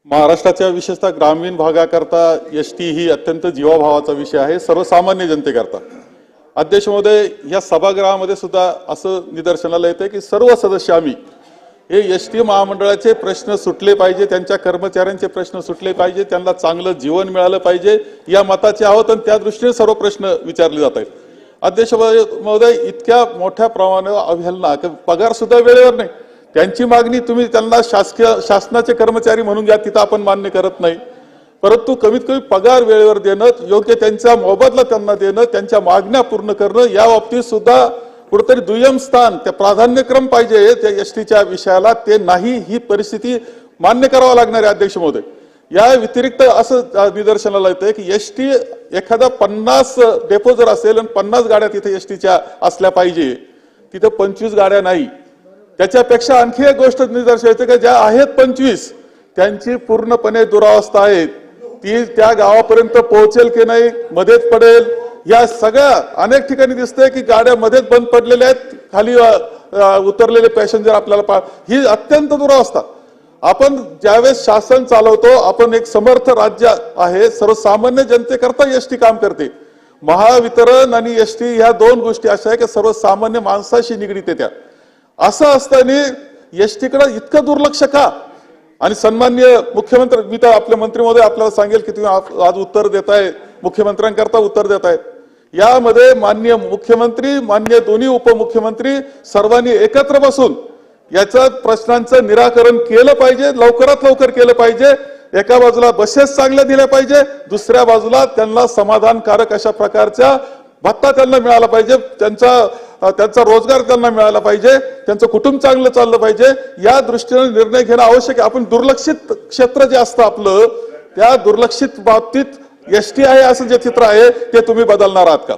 महाराष्ट्राच्या विशेषतः ग्रामीण भागाकरता एसटी ही अत्यंत जीवाभावाचा विषय आहे, सर्वसामान्य जनतेकरता। अध्यक्ष महोदय, या सभागृहामध्ये सुद्धा असं निदर्शनाला येते की सर्व सदस्य आम्ही हे एसटी महामंडळाचे प्रश्न सुटले पाहिजे, त्यांच्या कर्मचाऱ्यांचे प्रश्न सुटले पाहिजे, त्यांना चांगलं जीवन मिळालं पाहिजे या मताचे आहोत आणि त्या दृष्टीने सर्व प्रश्न विचारले जात आहेत। अध्यक्ष महोदय, इतक्या मोठ्या प्रमाणावर अवहेलना, पगार सुद्धा वेळेवर नाही, त्यांची मागणी तुम्ही त्यांना शासनाचे कर्मचारी म्हणून घ्या, तिथं आपण मान्य करत नाही, परंतु कमीत कमी पगार वेळेवर देणं, योग्य त्यांचा मोबदला त्यांना देणं, त्यांच्या मागण्या पूर्ण करणं या बाबतीत सुद्धा कुठेतरी दुय्यम स्थान, त्या प्राधान्यक्रम पाहिजे त्या एसटीच्या विषयाला, ते नाही, ही परिस्थिती मान्य करावं लागणार आहे। अध्यक्ष महोदय, या व्यतिरिक्त असं निदर्शनाला येतं की एसटी एखादा 50 डेपो जर असेल आणि 50 गाड्या तिथे एसटीच्या असल्या पाहिजे, तिथे 25 गाड्या नाही, त्याच्यापेक्षा आणखी एक गोष्ट निदर्शनाला येते की ज्या आहेत 25 त्यांची पूर्णपणे दुरावस्था आहे, ती त्या गावापर्यंत पोहोचेल की नाही, मध्येच पडेल, या सगळ्या अनेक ठिकाणी दिसतंय की गाड्या मध्येच बंद पडलेल्या आहेत, खाली उतरलेले पॅसेंजर आपल्याला ही अत्यंत दुरावस्था। आपण ज्यावेळेस शासन चालवतो, आपण एक समर्थ राज्य आहे, सर्वसामान्य जनतेकरता एसटी काम करते। महावितरण आणि एसटी ह्या दोन गोष्टी अशा आहे की सर्वसामान्य माणसाशी निगडीत येत्या, असं असताना एसटीकडे इतकं दुर्लक्ष का? आणि सन्माननीय मुख्यमंत्री, मी तर आपले मंत्री महोदय आपल्याला सांगेल की तुम्ही आज उत्तर देताय, मुख्यमंत्र्यांकरता उत्तर देताय, यामध्ये माननीय मुख्यमंत्री, माननीय दोन्ही उपमुख्यमंत्री सर्वांनी एकत्र बसून याच्या प्रश्नांचं निराकरण केलं पाहिजे, लवकरात लवकर केलं पाहिजे। एका बाजूला बसेस चांगल्या दिल्या पाहिजे, दुसऱ्या बाजूला त्यांना समाधानकारक अशा प्रकारच्या भत्ता त्यांना मिळाला पाहिजे, त्यांचा रोजगार त्यांना मिळाला पाहिजे, त्यांचं कुटुंब चांगलं चाललं पाहिजे, या दृष्टीने निर्णय घेणं आवश्यक आहे। आपण दुर्लक्षित क्षेत्र जे असतं आपलं, त्या दुर्लक्षित बाबतीत एसटी आहे असं जे चित्र आहे ते तुम्ही बदलणार आहात का?